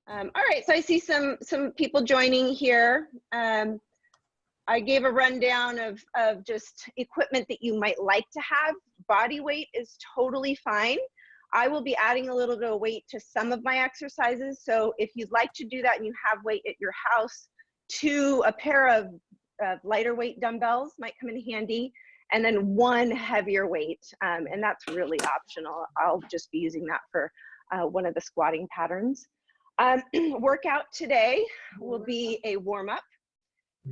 All right, so I see some people joining here. I gave a rundown of just equipment that you might like to have. Body weight is totally fine. I will be adding a little bit of weight to some of my exercises. So if you'd like to do that and you have weight at your house, a pair of lighter weight dumbbells might come in handy, and then one heavier weight, and that's really optional. I'll just be using that for one of the squatting patterns. Workout today will be a warm-up,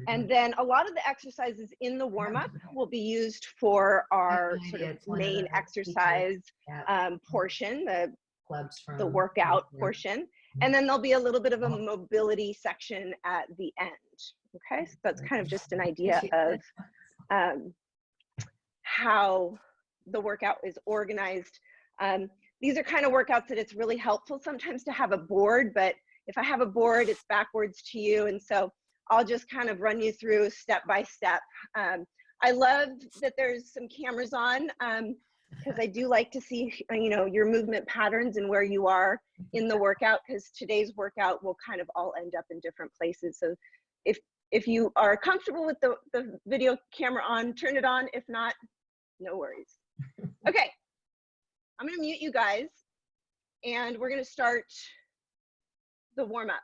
and then a lot of the exercises in the warm-up will be used for our sort of main exercise portion, the workout portion, and then there'll be a little bit of a mobility section at the end. Okay, so that's kind of just an idea of how the workout is organized. These are kind of workouts that it's really helpful sometimes to have a board, but if I have a board, it's backwards to you. And so I'll just kind of run you through step by step. I love that there's some cameras on because I do like to see, you know, your movement patterns and where you are in the workout, because today's workout will kind of all end up in different places. So if you are comfortable with the video camera on, turn it on. If not, no worries. Okay. I'm going to mute you guys, and we're going to start the warm-up.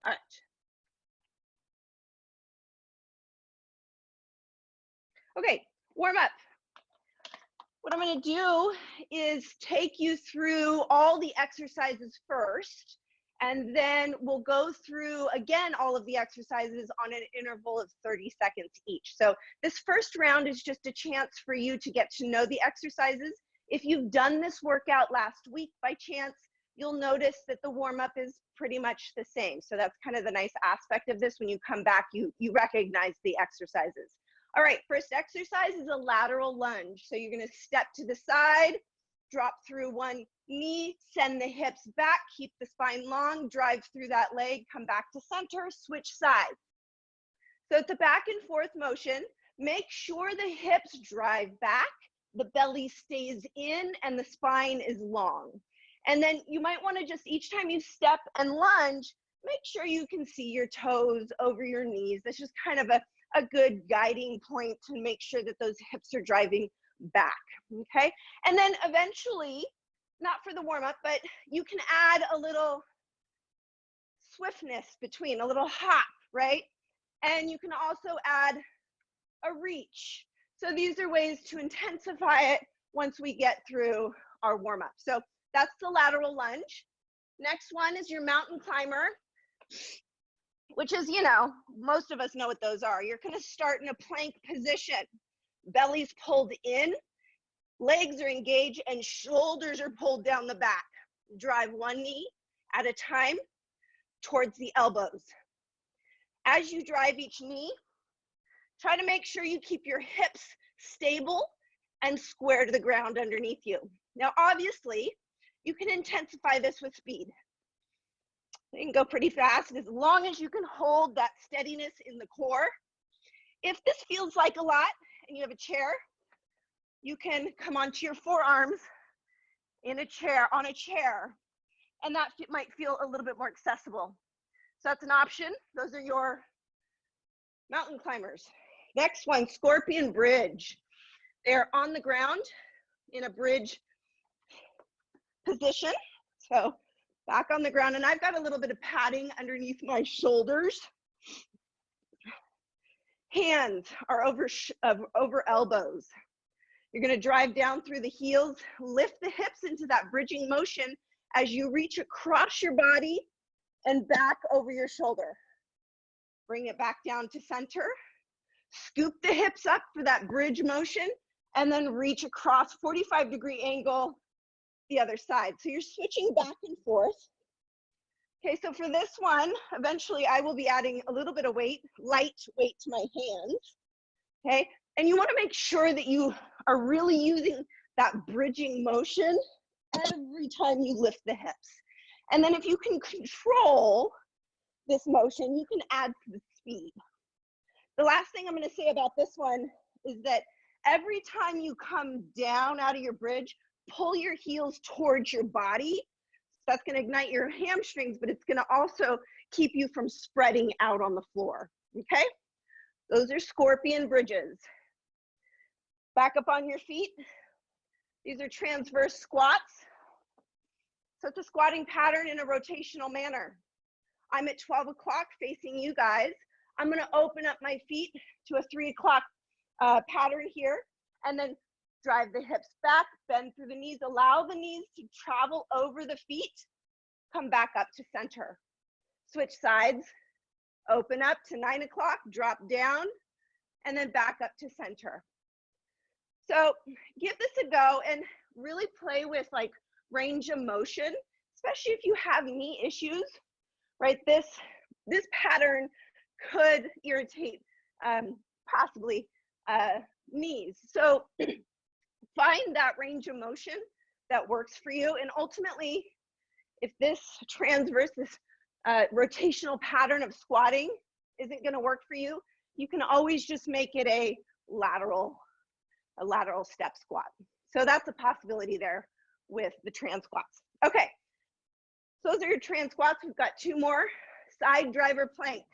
All right. Okay, warm-up. What I'm going to do is take you through all the exercises first, and then we'll go through, again, all of the exercises on an interval of 30 seconds each. So this first round is just a chance for you to get to know the exercises. If you've done this workout last week by chance, you'll notice that the warm-up is pretty much the same. So that's kind of the nice aspect of this. When you come back, you recognize the exercises. All right, first exercise is a lateral lunge. So you're going to step to the side, drop through one knee, send the hips back, keep the spine long, drive through that leg, come back to center, switch sides. So it's a back and forth motion. Make sure the hips drive back, the belly stays in, and the spine is long. And then you might want to just, each time you step and lunge, make sure you can see your toes over your knees. That's just kind of a good guiding point to make sure that those hips are driving back, okay? And then eventually, not for the warm-up, but you can add a little swiftness between, a little hop, right? And you can also add a reach. So these are ways to intensify it once we get through our warm-up. So that's the lateral lunge. Next one is your mountain climber, which is, you know, most of us know what those are. You're going to start in a plank position. Belly's pulled in, legs are engaged, and shoulders are pulled down the back. Drive one knee at a time towards the elbows. As you drive each knee, try to make sure you keep your hips stable and square to the ground underneath you. Now, obviously, you can intensify this with speed. You can go pretty fast as long as you can hold that steadiness in the core. If this feels like a lot and you have a chair, you can come onto your forearms in a chair, on a chair, and that might feel a little bit more accessible. So that's an option. Those are your mountain climbers. Next one, scorpion bridge. They're on the ground in a bridge position. So back on the ground, and I've got a little bit of padding underneath my shoulders. Hands are over elbows. You're going to drive down through the heels, lift the hips into that bridging motion as you reach across your body and back over your shoulder. Bring it back down to center. Scoop the hips up for that bridge motion, and then reach across 45-degree angle the other side. So you're switching back and forth. Okay, so for this one, eventually I will be adding a little bit of weight, light weight to my hands. Okay, and you want to make sure that you are really using that bridging motion every time you lift the hips. And then if you can control this motion, you can add to the speed. The last thing I'm going to say about this one is that every time you come down out of your bridge, pull your heels towards your body. That's going to ignite your hamstrings, but it's going to also keep you from spreading out on the floor, okay? Those are scorpion bridges. Back up on your feet. These are transverse squats. So it's a squatting pattern in a rotational manner. I'm at 12 o'clock facing you guys. I'm going to open up my feet to a 3 o'clock pattern here, and then drive the hips back, bend through the knees, allow the knees to travel over the feet, come back up to center. Switch sides, open up to 9 o'clock, drop down, and then back up to center. So give this a go and really play with like range of motion, especially if you have knee issues, right? This pattern could irritate possibly knees. So find that range of motion that works for you. And ultimately, if this transverse, this rotational pattern of squatting isn't going to work for you, you can always just make it a lateral step squat. So that's a possibility there with the trans squats. Okay, so those are your trans squats. We've got 2 more side driver planks.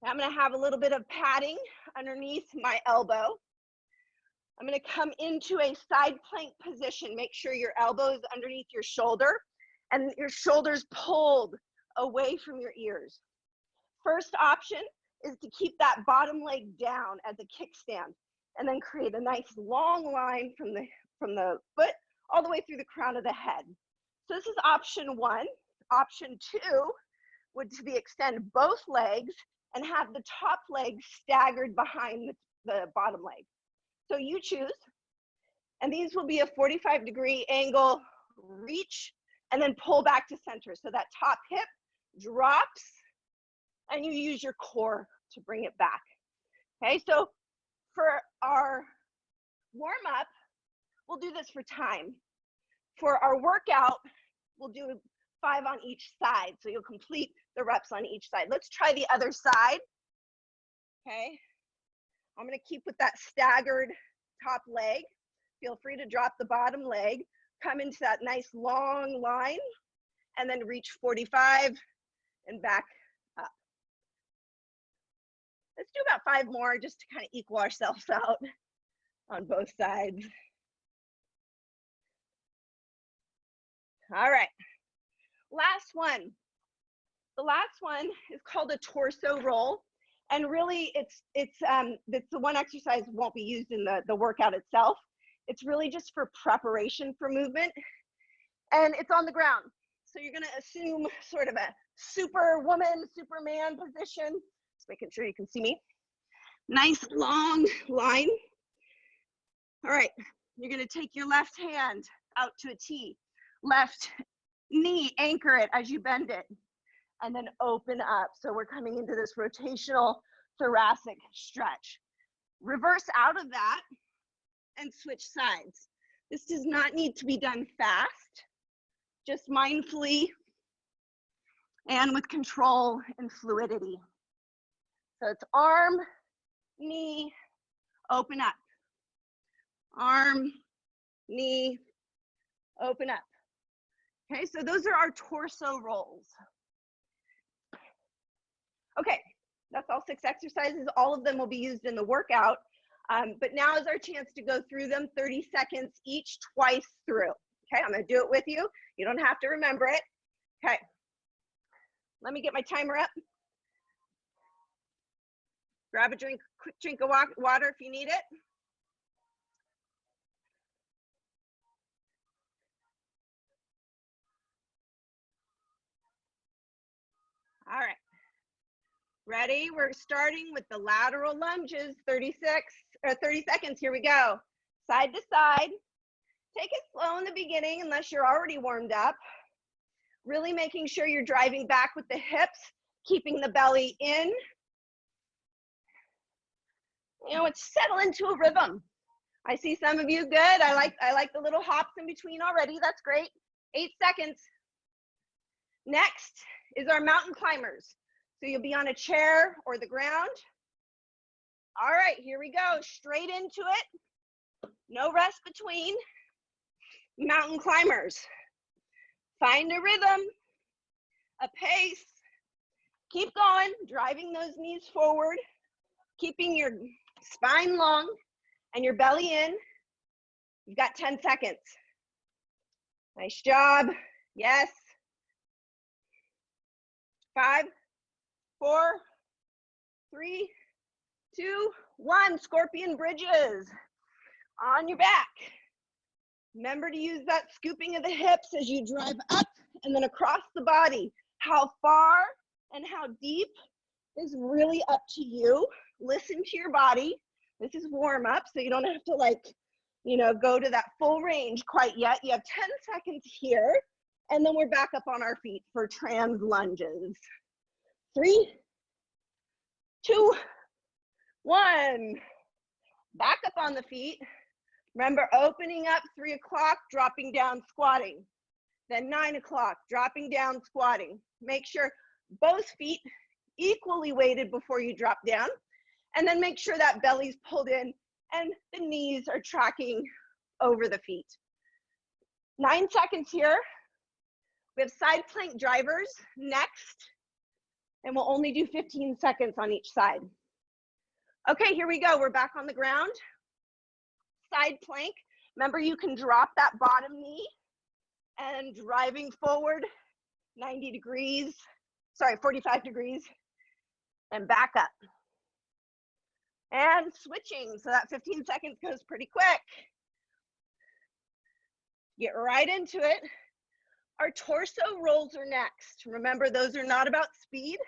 I'm going to have a little bit of padding underneath my elbow. I'm going to come into a side plank position. Make sure your elbow is underneath your shoulder and your shoulders pulled away from your ears. First option is to keep that bottom leg down as a kickstand and then create a nice long line from the foot all the way through the crown of the head. So this is option 1. Option 2 would be extend both legs and have the top leg staggered behind the bottom leg. So you choose, and these will be a 45-degree angle reach and then pull back to center. So that top hip drops and you use your core to bring it back. Okay, so for our warm up, we'll do this for time. For our workout, we'll do 5 on each side. So you'll complete the reps on each side. Let's try the other side. Okay, I'm going to keep with that staggered top leg. Feel free to drop the bottom leg, come into that nice long line, and then reach 45 and back up. Let's do about 5 more just to kind of equal ourselves out on both sides. All right, last one. The last one is called a torso roll. And really, it's the one exercise won't be used in the workout itself. It's really just for preparation for movement. And it's on the ground. So you're going to assume sort of a superwoman, superman position. Just making sure you can see me. Nice long line. All right, you're going to take your left hand out to a T. Left knee, anchor it as you bend it. And then open up. So we're coming into this rotational thoracic stretch. Reverse out of that and switch sides. This does not need to be done fast, just mindfully and with control and fluidity. So it's arm, knee, open up. Arm, knee, open up. Okay, so those are our torso rolls. Okay, that's all 6 exercises. All of them will be used in the workout, but now is our chance to go through them 30 seconds each, twice through. Okay, I'm gonna do it with you. You don't have to remember it. Okay, let me get my timer up. Grab a drink, quick drink of water if you need it. All right. Ready? We're starting with the lateral lunges, 30 seconds. Here we go. Side to side. Take it slow in the beginning unless you're already warmed up. Really making sure you're driving back with the hips, keeping the belly in. You know, it's settle into a rhythm. I see some of you good. I like the little hops in between already. That's great. 8 seconds. Next is our mountain climbers. So you'll be on a chair or the ground. All right, here we go. Straight into it. No rest between. Mountain climbers. Find a rhythm, a pace. Keep going, driving those knees forward, keeping your spine long and your belly in. You've got 10 seconds. Nice job. Yes. 5, 4, 3, 2, 1. Scorpion bridges on your back. Remember to use that scooping of the hips as you drive up and then across the body. How far and how deep is really up to you. Listen to your body. This is warm up, so you don't have to go to that full range quite yet. You have 10 seconds here, and then we're back up on our feet for trans lunges. 3, 2, 1. Back up on the feet. Remember, opening up 3 o'clock, dropping down, squatting. Then 9 o'clock, dropping down, squatting. Make sure both feet equally weighted before you drop down. And then make sure that belly's pulled in and the knees are tracking over the feet. 9 seconds here. We have side plank drivers next. And we'll only do 15 seconds on each side. Okay, here we go. We're back on the ground. Side plank. Remember, you can drop that bottom knee and driving forward 45 degrees and back up. And switching, so that 15 seconds goes pretty quick. Get right into it. Our torso rolls are next. Remember, those are not about speed.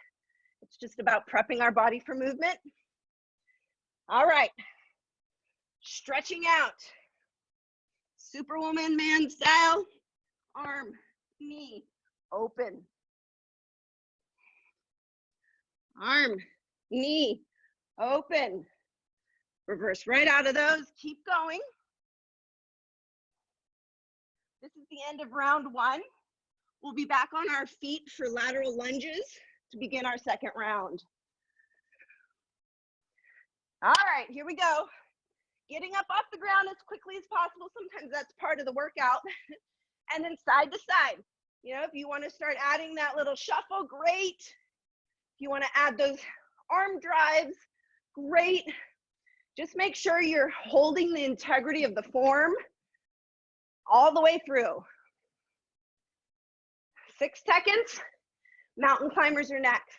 It's just about prepping our body for movement. All right. Stretching out. Superwoman man style. Arm, knee, open. Arm, knee, open. Reverse right out of those. Keep going. This is the end of round 1. We'll be back on our feet for lateral lunges to begin our second round. All right, here we go. Getting up off the ground as quickly as possible. Sometimes that's part of the workout. And then side to side. You know, if you want to start adding that little shuffle, great. If you want to add those arm drives, great. Just make sure you're holding the integrity of the form all the way through. 6 seconds. Mountain climbers are next.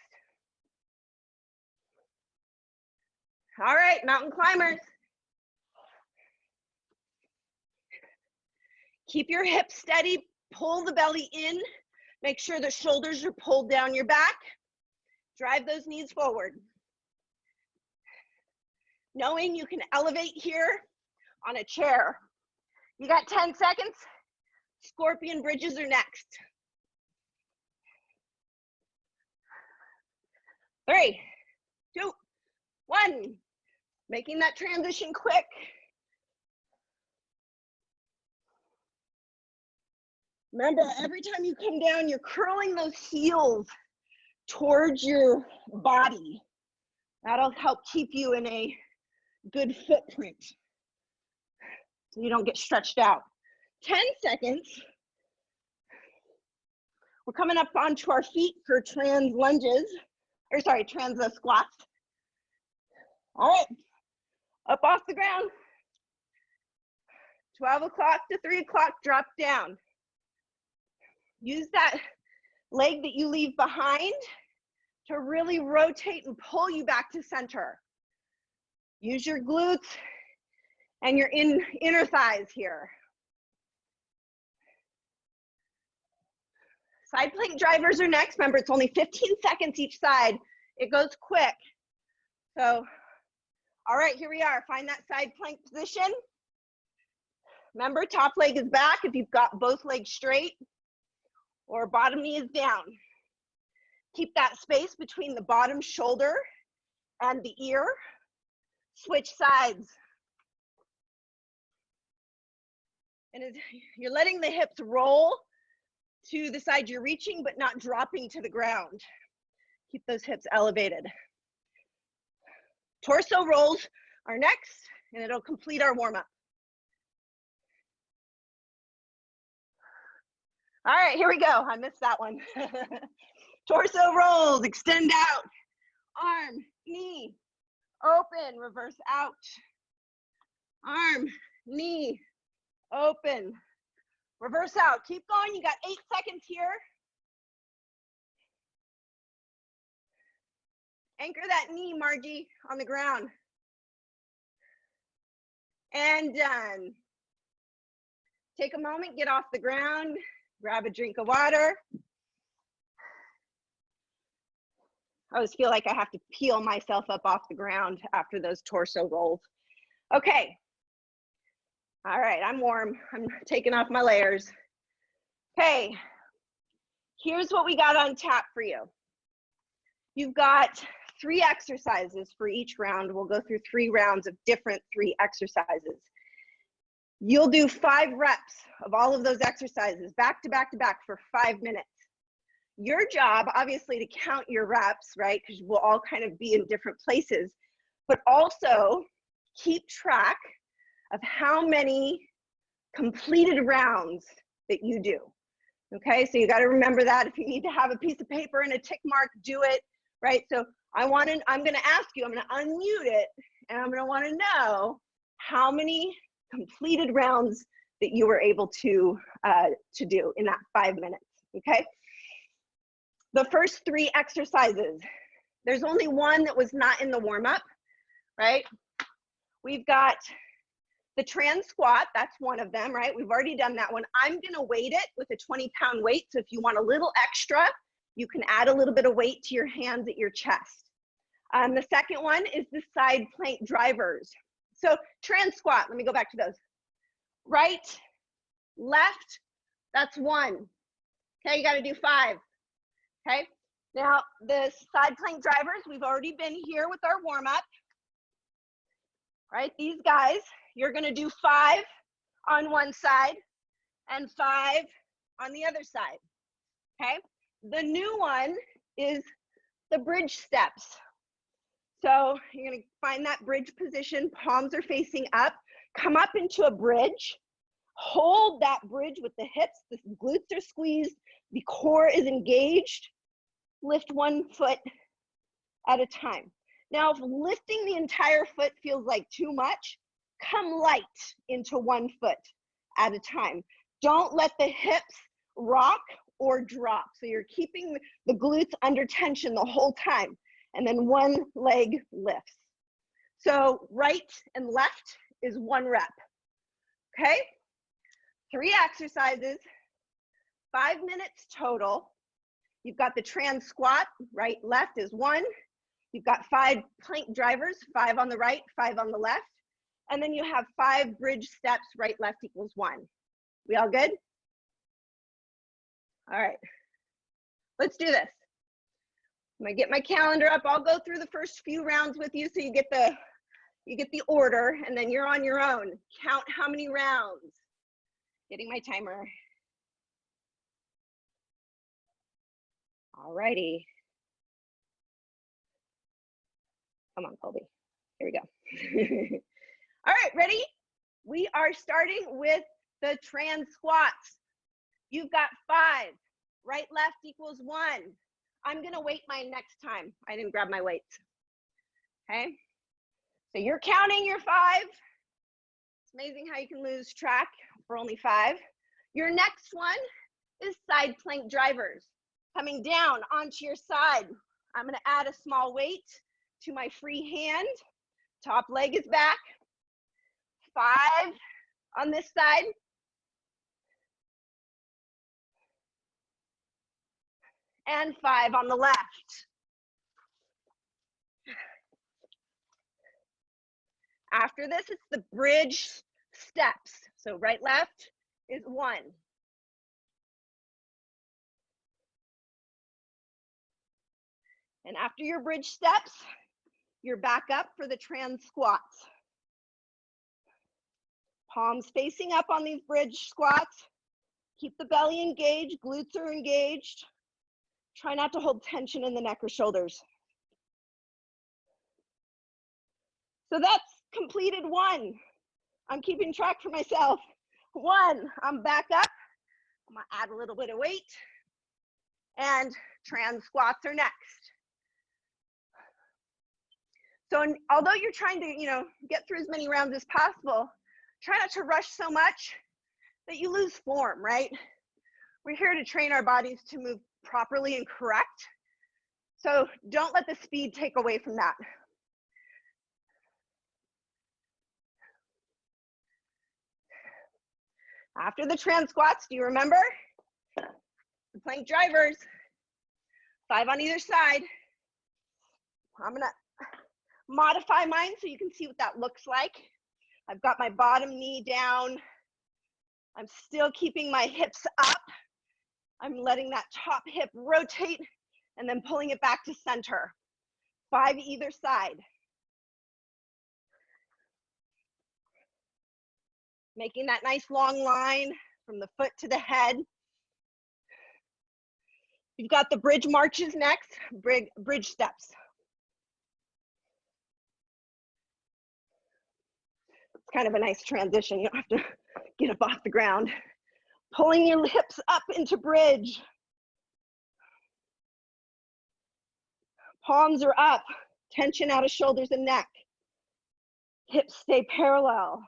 All right, mountain climbers. Keep your hips steady, pull the belly in, make sure the shoulders are pulled down your back, drive those knees forward. Knowing you can elevate here on a chair. You got 10 seconds, scorpion bridges are next. 3, 2, 1. Making that transition quick. Remember, every time you come down, you're curling those heels towards your body. That'll help keep you in a good footprint so you don't get stretched out. 10 seconds. We're coming up onto our feet for trans lunges, or sorry, trans squats. All right, up off the ground. 12 o'clock to 3 o'clock, drop down. Use that leg that you leave behind to really rotate and pull you back to center. Use your glutes and your inner thighs here. Side plank drivers are next. Remember, it's only 15 seconds each side. It goes quick. So, all right, here we are. Find that side plank position. Remember, top leg is back if you've got both legs straight, or bottom knee is down. Keep that space between the bottom shoulder and the ear. Switch sides. And as you're letting the hips roll to the side you're reaching, but not dropping to the ground. Keep those hips elevated. Torso rolls are next, and it'll complete our warm-up. All right, here we go. I missed that one. Torso rolls, extend out. Arm, knee, open, reverse out. Arm, knee, open, reverse out. Keep going. You got 8 seconds here. Anchor that knee, Margie, on the ground. And done. Take a moment, get off the ground, grab a drink of water. I always feel like I have to peel myself up off the ground after those torso rolls. Okay. All right, I'm warm. I'm taking off my layers. Okay, here's what we got on tap for you. You've got 3 exercises for each round. We'll go through 3 rounds of different 3 exercises. You'll do 5 reps of all of those exercises back to back to back for 5 minutes. Your job, obviously, to count your reps, right? Because we'll all kind of be in different places, but also keep track of how many completed rounds that you do. Okay, so you got to remember that. If you need to have a piece of paper and a tick mark, do it, right? So I'm going to ask you, I'm going to unmute it, and I'm going to want to know how many completed rounds that you were able to do in that 5 minutes, okay? The first 3 exercises, there's only one that was not in the warm-up, right? We've got the trans squat, that's one of them, right? We've already done that one. I'm gonna weight it with a 20-pound weight, so if you want a little extra, you can add a little bit of weight to your hands at your chest. The second one is the side plank drivers. So trans squat, let me go back to those. Right, left, that's 1. Okay, you gotta do 5, okay? Now, the side plank drivers, we've already been here with our warm-up, right? These guys, you're gonna do 5 on one side and 5 on the other side, okay? The new one is the bridge steps. So you're gonna find that bridge position, palms are facing up, come up into a bridge, hold that bridge with the hips, the glutes are squeezed, the core is engaged, lift 1 foot at a time. Now, if lifting the entire foot feels like too much, come light into 1 foot at a time. Don't let the hips rock or drop. So you're keeping the glutes under tension the whole time. And then 1 leg lifts. So right and left is 1 rep. Okay? 3 exercises, 5 minutes total. You've got the trans squat, right, left is 1. You've got 5 plank drivers, 5 on the right, 5 on the left. And then you have 5 bridge steps, right, left equals 1. We all good? All right, let's do this. I'm gonna get my calendar up. I'll go through the first few rounds with you so you get the order, and then you're on your own. Count how many rounds. Getting my timer. All righty. Come on, Colby. Here we go. All right, ready? We are starting with the trans squats. You've got 5. Right, left equals 1. I'm gonna weight mine next time. I didn't grab my weights. Okay? So you're counting your 5. It's amazing how you can lose track for only 5. Your next one is side plank drivers. Coming down onto your side. I'm gonna add a small weight to my free hand. Top leg is back. 5 on this side. And 5 on the left. After this, it's the bridge steps. So right, left is 1. And after your bridge steps, you're back up for the trans squats. Palms facing up on these bridge squats. Keep the belly engaged, glutes are engaged. Try not to hold tension in the neck or shoulders. So that's completed 1. I'm keeping track for myself. 1, I'm back up. I'm gonna add a little bit of weight, and trans squats are next. So although you're trying to, get through as many rounds as possible, try not to rush so much that you lose form, right? We're here to train our bodies to move properly and correct. So don't let the speed take away from that. After the trans squats, do you remember? The plank drivers, 5 on either side. I'm gonna modify mine so you can see what that looks like. I've got my bottom knee down. I'm still keeping my hips up. I'm letting that top hip rotate and then pulling it back to center. 5 either side. Making that nice long line from the foot to the head. You've got the bridge marches next, bridge steps. It's kind of a nice transition. You don't have to get up off the ground. Pulling your hips up into bridge. Palms are up, tension out of shoulders and neck. Hips stay parallel.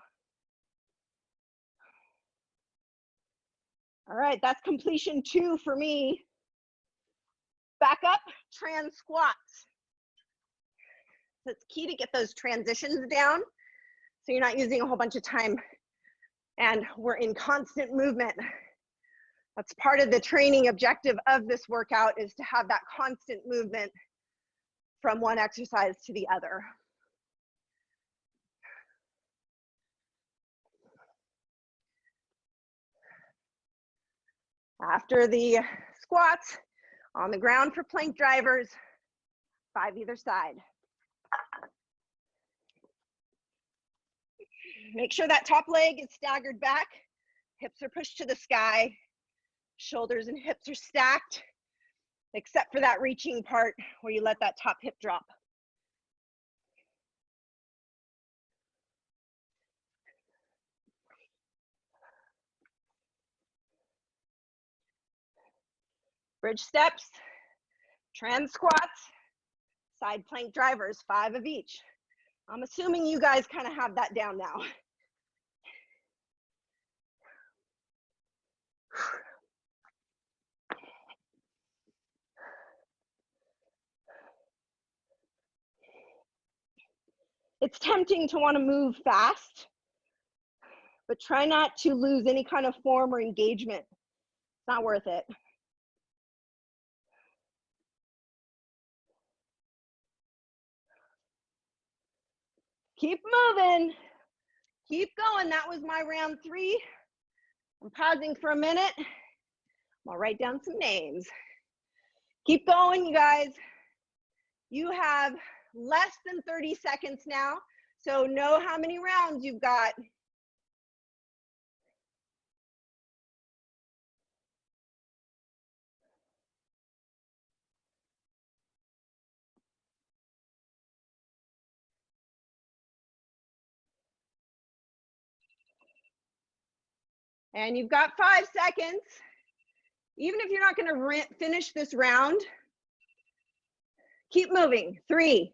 All right, that's completion 2 for me. Back up, trans squats. So it's key to get those transitions down so you're not using a whole bunch of time and we're in constant movement. That's part of the training objective of this workout, is to have that constant movement from one exercise to the other. After the squats, on the ground for plank drivers, 5 either side. Make sure that top leg is staggered back, hips are pushed to the sky, shoulders and hips are stacked, except for that reaching part where you let that top hip drop. Bridge steps, trans squats, side plank drivers, 5 of each. I'm assuming you guys kind of have that down now. It's tempting to want to move fast, but try not to lose any kind of form or engagement. It's not worth it. Keep moving, keep going. That was my round 3. I'm pausing for a minute. I'll write down some names. Keep going, you guys. You have less than 30 seconds now, so know how many rounds you've got. And you've got 5 seconds. Even if you're not going to finish this round, keep moving. 3,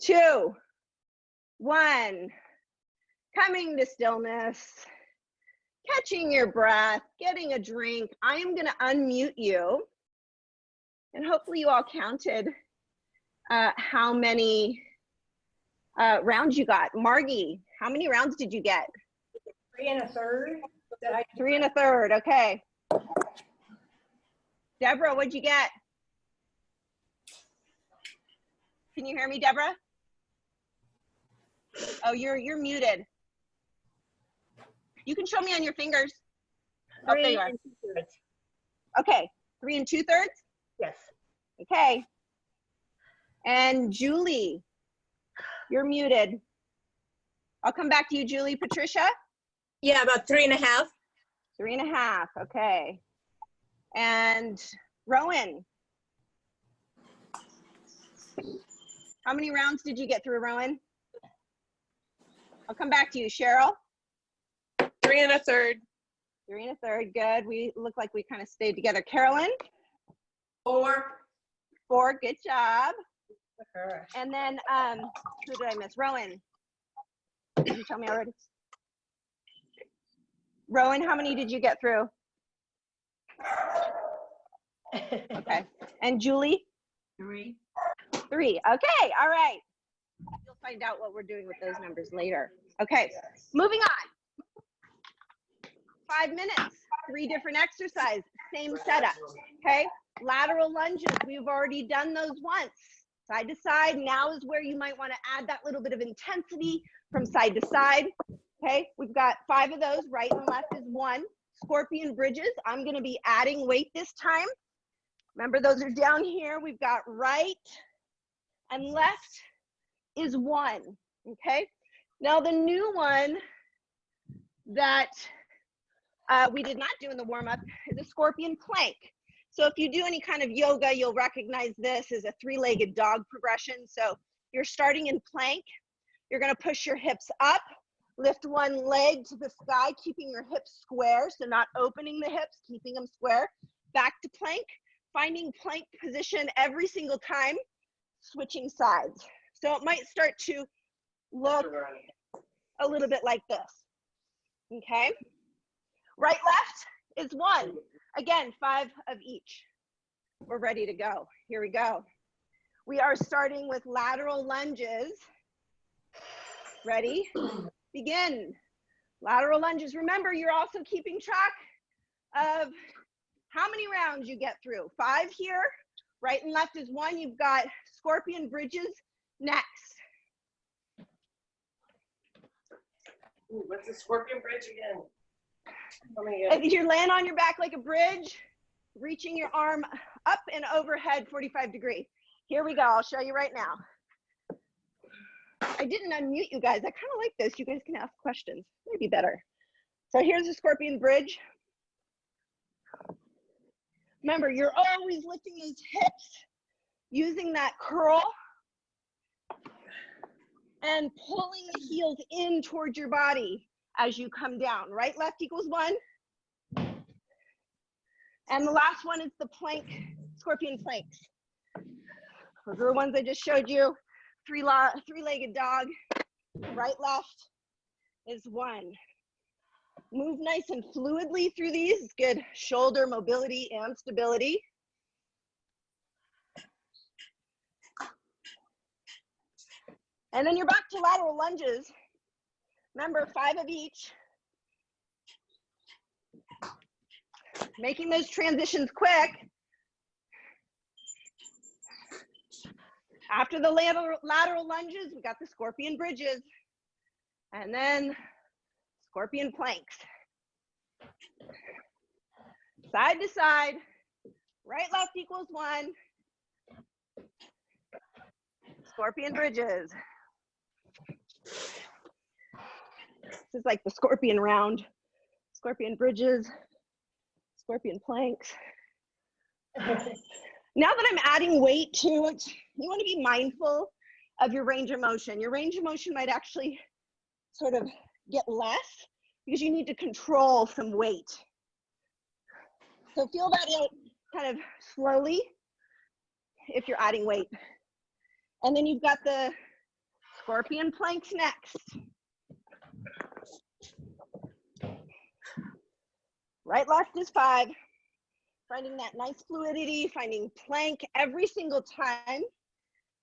2, 1. Coming to stillness. Catching your breath, getting a drink. I am going to unmute you. And hopefully you all counted how many rounds you got. Margie, how many rounds did you get? 3 1/3. 3 1/3, okay. Deborah, what'd you get? Can you hear me, Deborah? Oh, you're muted. You can show me on your fingers. Oh, there you are. 3 2/3. Okay, 3 2/3? Yes. Okay. And Julie, you're muted. I'll come back to you, Julie. Patricia? Yeah, about 3 1/2. 3 1/2, okay. And Rowan? How many rounds did you get through, Rowan? I'll come back to you, Cheryl. 3 1/3. 3 1/3, good. We look like we kind of stayed together. Carolyn? 4. 4, good job. Okay. And then, who did I miss? Rowan. Did you tell me already? Rowan, how many did you get through? Okay. And Julie? 3. 3. Okay, all right. You'll find out what we're doing with those numbers later. Okay, moving on. 5 minutes, 3 different exercises, same setup, okay? Lateral lunges, we've already done those once. Side to side, now is where you might want to add that little bit of intensity from side to side, okay? We've got 5 of those, right and left is 1. Scorpion bridges, I'm going to be adding weight this time. Remember, those are down here. We've got right and left is 1, okay? Now the new one that we did not do in the warm-up is a scorpion plank. So if you do any kind of yoga, you'll recognize this as a 3-legged dog progression. So you're starting in plank. You're gonna push your hips up, lift one leg to the sky, keeping your hips square, so not opening the hips, keeping them square. Back to plank, finding plank position every single time, switching sides. So it might start to look a little bit like this, okay? Right, left is 1. Again, 5 of each. We're ready to go. Here we go. We are starting with lateral lunges. Ready? Begin. Lateral lunges. Remember, you're also keeping track of how many rounds you get through. 5 here. Right and left is 1. You've got scorpion bridges next. Ooh, what's the scorpion bridge again? If you land on your back like a bridge, reaching your arm up and overhead 45 degree. Here we go. I'll show you right now. I didn't unmute you guys. I kind of like this. You guys can ask questions. Maybe better. So here's the scorpion bridge. Remember, you're always lifting those hips, using that curl, and pulling the heels in towards your body as you come down. Right, left equals 1. And the last one is the plank, scorpion planks. Those are the ones I just showed you. 3-legged dog. Right, left is 1. Move nice and fluidly through these. Good shoulder mobility and stability. And then you're back to lateral lunges. Remember, 5 of each. Making those transitions quick. After the lateral lunges, we got the scorpion bridges. And then scorpion planks. Side to side. Right, left equals 1. Scorpion bridges. This is like the scorpion round. Scorpion bridges, scorpion planks. Now that I'm adding weight to it, you want to be mindful of your range of motion. Your range of motion might actually sort of get less because you need to control some weight. So feel that out kind of slowly if you're adding weight. And then you've got the scorpion planks next. Right, left is 5. Finding that nice fluidity, finding plank every single time,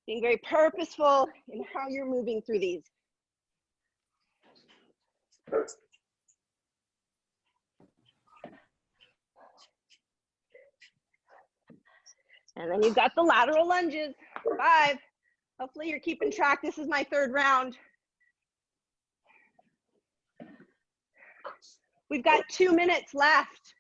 being very purposeful in how you're moving through these. And then you've got the lateral lunges, 5. Hopefully you're keeping track. This is my 3rd round. We've got 2 minutes left.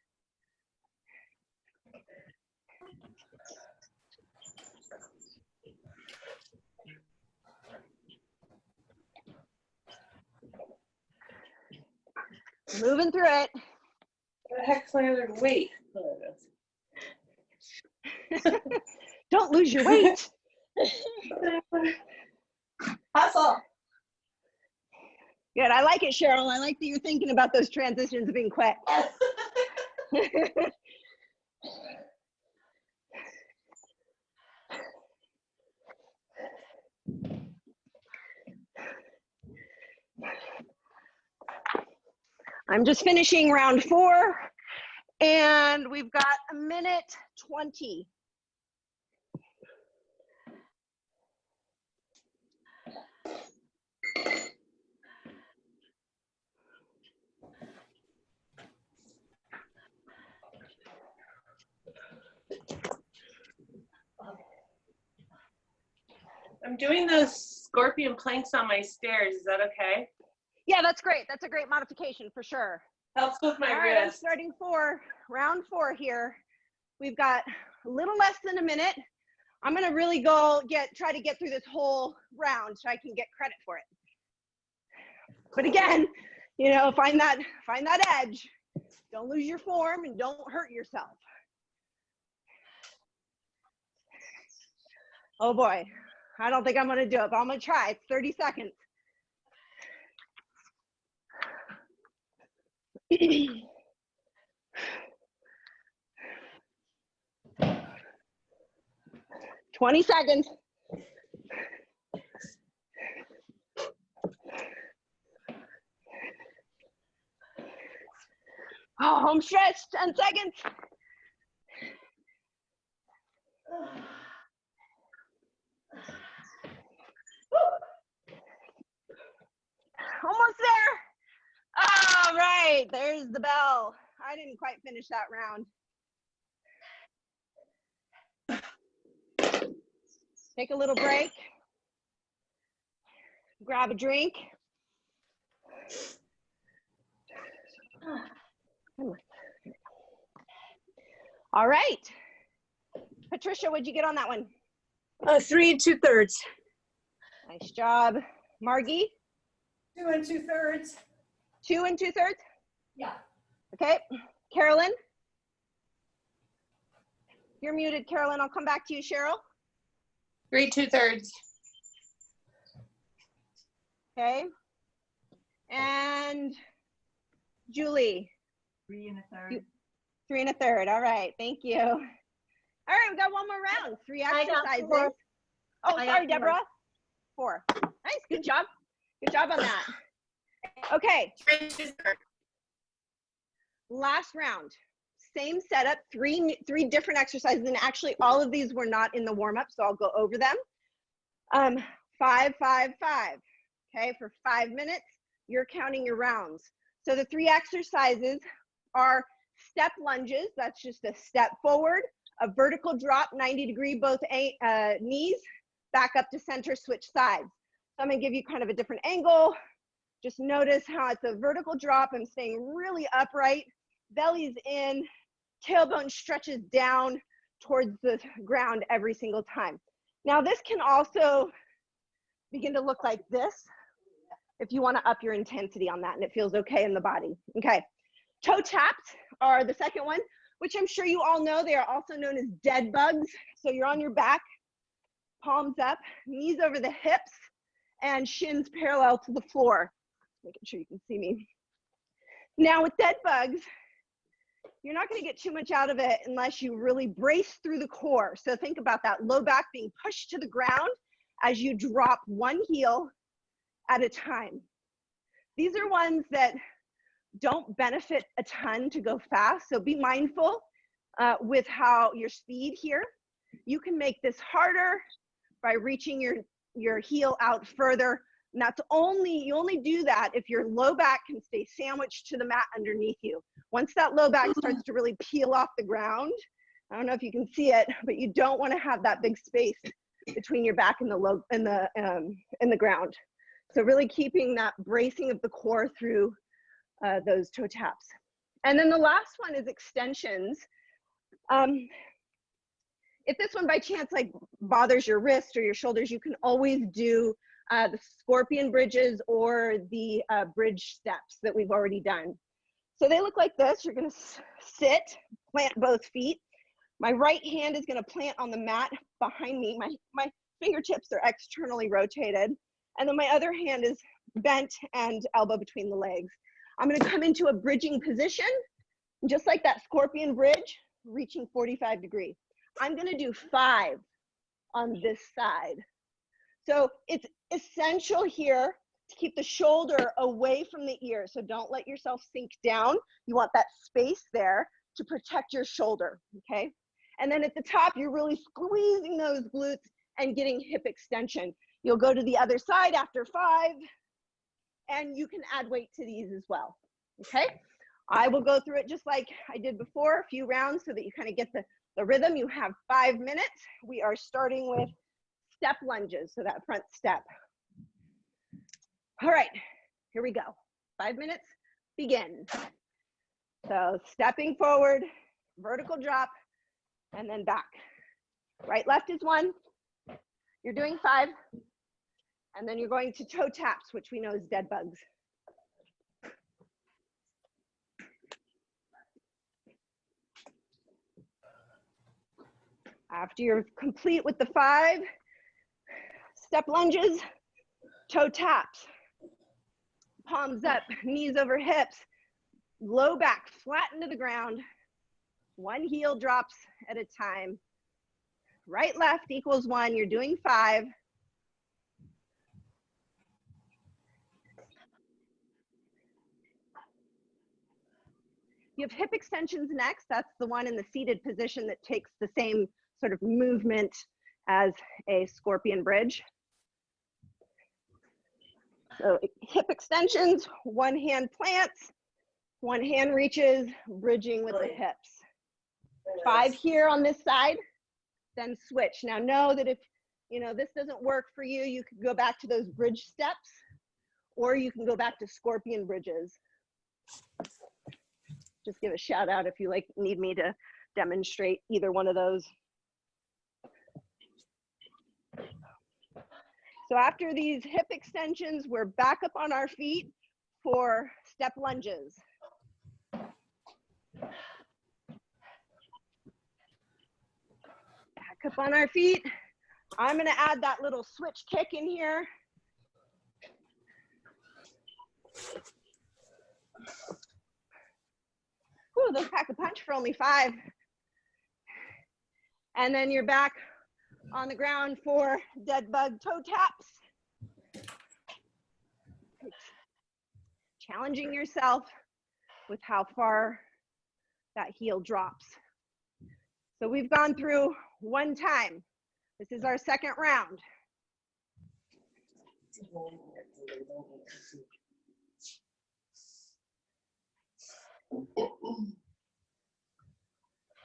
Moving through it. What the heck's my other weight? Don't lose your weight. Hustle. Good, I like it, Cheryl. I like that you're thinking about those transitions being quick. I'm just finishing round 4, and we've got a minute 20. I'm doing those scorpion planks on my stairs. Is that okay? Yeah, that's great. That's a great modification for sure. Helps with my All right, I'm wrist. starting for round 4 here. We've got a little less than a minute. I'm gonna really try to get through this whole round so I can get credit for it. But again, you know, find that edge. Don't lose your form and don't hurt yourself. Oh boy, I don't think I'm gonna do it, but I'm gonna try. It's 30 seconds. 20 seconds. Oh, home stretch, 10 seconds. Almost there. All right, there's the bell. I didn't quite finish that round. Take a little break. Grab a drink. All right. Patricia, what'd you get on that one? 3 2/3. Nice job. Margie? 2 2/3. 2 2/3? Yeah. Okay. Carolyn? You're muted, Carolyn. I'll come back to you, Cheryl. 3 2/3. Okay. And Julie? 3 1/3. 3 1/3. All right. Thank you. All right. We got one more round. 3 I got exercises. 4. Oh, I got sorry, 4. Deborah. 4. Nice. Good job. Good job on that. Okay. 3 2/3. Last round. Same setup. Three different exercises, and actually all of these were not in the warm-up, so I'll go over them. 5 5 5. Okay, for 5 minutes, you're counting your rounds. So the 3 exercises are step lunges. That's just a step forward, a vertical drop, 90-degree, both knees, back up to center, switch sides. So I'm gonna give you kind of a different angle. Just notice how it's a vertical drop. I'm staying really upright, belly's in, tailbone stretches down towards the ground every single time. Now this can also begin to look like this if you want to up your intensity on that and it feels okay in the body. Okay, toe taps are the second one, which I'm sure you all know. They are also known as dead bugs. So you're on your back, palms up, knees over the hips, and shins parallel to the floor. Making sure you can see me. Now with dead bugs, you're not going to get too much out of it unless you really brace through the core. So think about that low back being pushed to the ground as you drop one heel at a time. These are ones that don't benefit a ton to go fast. So be mindful with how your speed here. You can make this harder by reaching your heel out further. And that's you only do that if your low back can stay sandwiched to the mat underneath you. Once that low back starts to really peel off the ground, I don't know if you can see it, but you don't want to have that big space between your back and the ground. So really keeping that bracing of the core through those toe taps. And then the last one is extensions. If this one by chance like bothers your wrist or your shoulders, you can always do the scorpion bridges or the bridge steps that we've already done. So they look like this. You're gonna sit, plant both feet. My right hand is gonna plant on the mat behind me. My fingertips are externally rotated. And then my other hand is bent and elbow between the legs. I'm gonna come into a bridging position, just like that scorpion bridge, reaching 45 degrees. I'm gonna do 5 on this side. So it's essential here to keep the shoulder away from the ear. So don't let yourself sink down. You want that space there to protect your shoulder, okay? And then at the top, you're really squeezing those glutes and getting hip extension. You'll go to the other side after 5, and you can add weight to these as well, okay? I will go through it just like I did before, a few rounds so that you kind of get the rhythm. You have 5 minutes. We are starting with step lunges, so that front step. All right, here we go. 5 minutes, begin. So stepping forward, vertical drop, and then back. Right, left is 1. You're doing 5. And then you're going to toe taps, which we know is dead bugs. After you're complete with the 5 step lunges, toe taps, palms up, knees over hips, low back, flat into the ground, 1 heel drops at a time. Right, left equals 1, you're doing 5. You have hip extensions next. That's the one in the seated position that takes the same sort of movement as a scorpion bridge. So hip extensions, 1 hand plants, 1 hand reaches, bridging with the hips. 5 here on this side, then switch. Now know that if this doesn't work for you, you could go back to those bridge steps, or you can go back to scorpion bridges. Just give a shout out if you need me to demonstrate either one of those. So after these hip extensions, we're back up on our feet for step lunges. Back up on our feet. I'm gonna add that little switch kick in here. Ooh, they'll pack a punch for only 5. And then you're back on the ground for dead bug toe taps. Challenging yourself with how far that heel drops. So we've gone through 1 time. This is our 2nd round.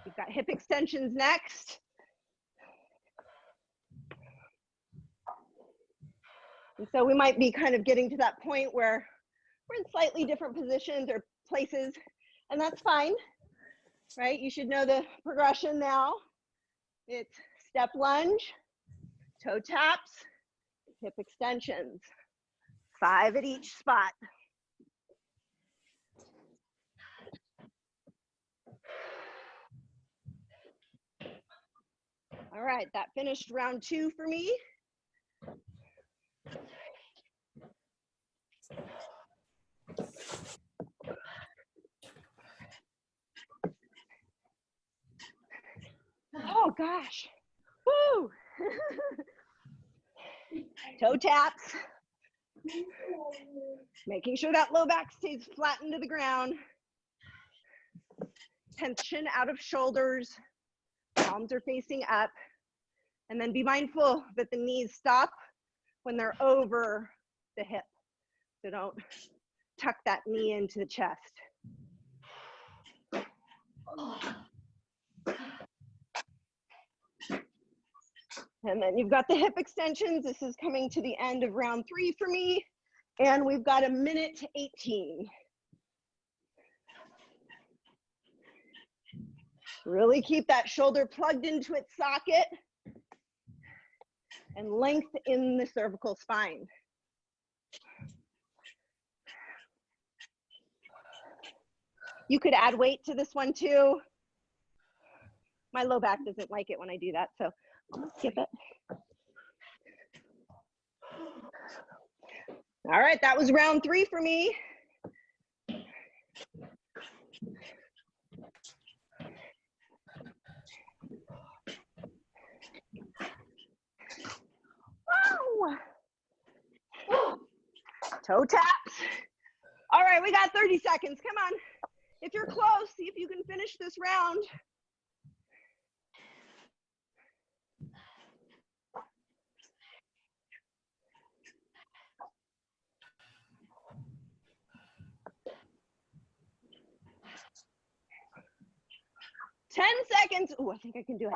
We've got hip extensions next. And so we might be kind of getting to that point where we're in slightly different positions or places, and that's fine, right? You should know the progression now. It's step lunge, toe taps, hip extensions, 5 at each spot. All right, that finished round 2 for me. Oh gosh, woo! Toe taps. Making sure that low back stays flattened to the ground. Tension out of shoulders. Palms are facing up. And then be mindful that the knees stop when they're over the hip. So don't tuck that knee into the chest. And then you've got the hip extensions. This is coming to the end of round 3 for me. And we've got 1:18. Really keep that shoulder plugged into its socket and length in the cervical spine. You could add weight to this one too. My low back doesn't like it when I do that, so I'm gonna skip it. All right, that was round 3 for me. Wow. Toe taps. All right, we got 30 seconds. Come on. If you're close, see if you can finish this round. Ten seconds. Oh, I think I can do it.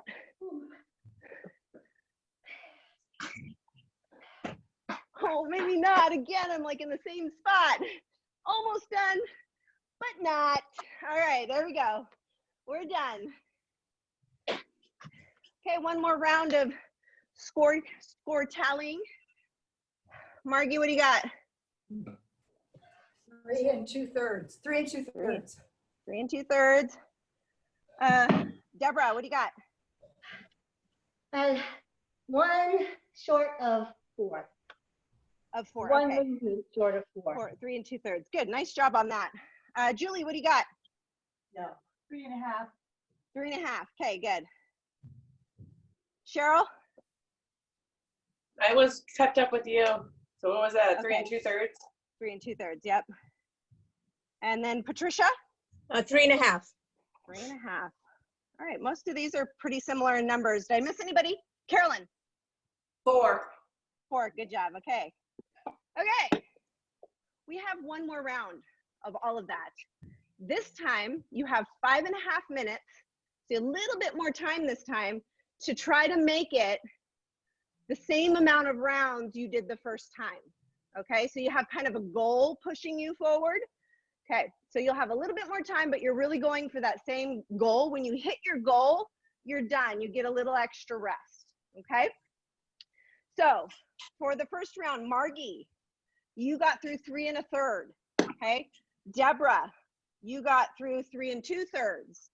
Oh, maybe not. Again, I'm like in the same spot. Almost done, but not. All right, there we go. We're done. Okay, one more round of score tallying. Margie, what do you got? 3 2/3. 3 2/3. 3 2/3. Deborah, what do you got? 1 short of 4. Of 4. One Okay. movement short of 4. 3 2/3. Good. Nice job on that. Julie, what do you got? No. 3.5. 3.5. Okay, good. Cheryl? I was kept up with you. So what was that? 3 Okay. 2/3? 3 2/3. Yep. And then Patricia? 3.5. 3.5. All right. Most of these are pretty similar in numbers. Did I miss anybody? Carolyn? 4. 4. Good job. Okay. Okay. We have one more round of all of that. This time you have 5.5 minutes, so a little bit more time this time to try to make it the same amount of rounds you did the first time. Okay, so you have kind of a goal pushing you forward. Okay, so you'll have a little bit more time, but you're really going for that same goal. When you hit your goal, you're done. You get a little extra rest. Okay, so for the first round, Margie, you got through 3 1/3. Okay, Deborah, you got through 3 2/3.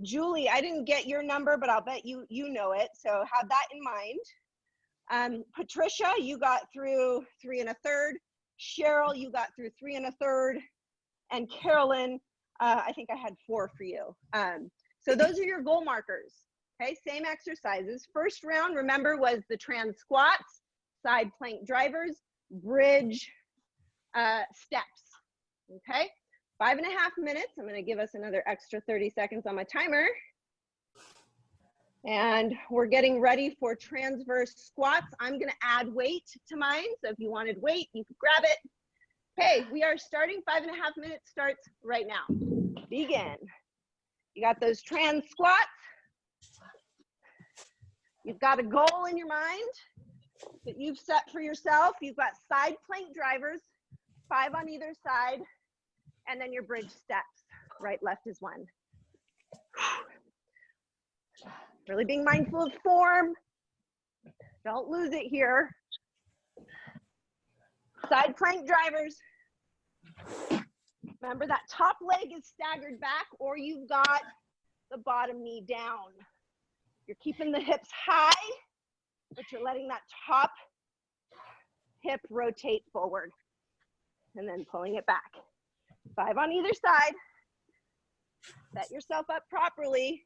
Julie, I didn't get your number, but I'll bet you know it, so have that in mind. Patricia, you got through 3 1/3. Cheryl, you got through 3 1/3. And Carolyn, I think I had 4 for you. So those are your goal markers. Okay, same exercises. First round, remember, was the trans squats, side plank drivers, bridge, steps. Okay, 5.5 minutes. I'm going to give us another extra 30 seconds on my timer. And we're getting ready for transverse squats. I'm going to add weight to mine. So if you wanted weight, you could grab it. Okay, we are starting. 5.5 minutes starts right now. Begin. You got those trans squats. You've got a goal in your mind that you've set for yourself. You've got side plank drivers, 5 on either side, and then your bridge steps. Right, left is 1. Really being mindful of form. Don't lose it here. Side plank drivers. Remember that top leg is staggered back, or you've got the bottom knee down. You're keeping the hips high, but you're letting that top hip rotate forward and then pulling it back. 5 on either side. Set yourself up properly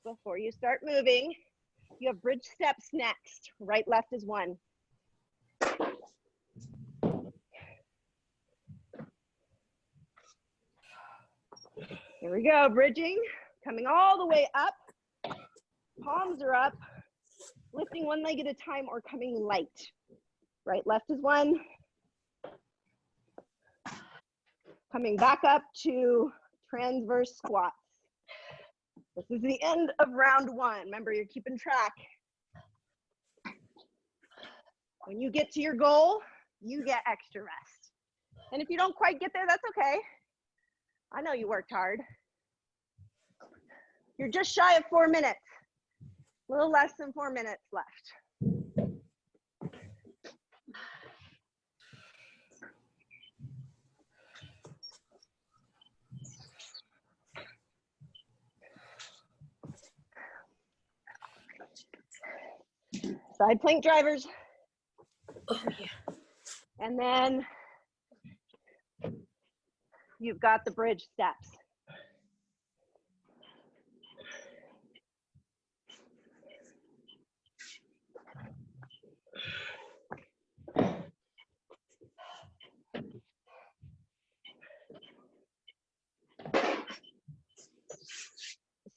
before you start moving. You have bridge steps next. Right, left is 1. Here we go, bridging, coming all the way up. Palms are up, lifting one leg at a time or coming light. Right, left is 1. Coming back up to transverse squats. This is the end of round 1. Remember, you're keeping track. When you get to your goal, you get extra rest. And if you don't quite get there, that's okay. I know you worked hard. You're just shy of 4 minutes. A little less than 4 minutes left. Side plank drivers. Oh, yeah. And then you've got the bridge steps.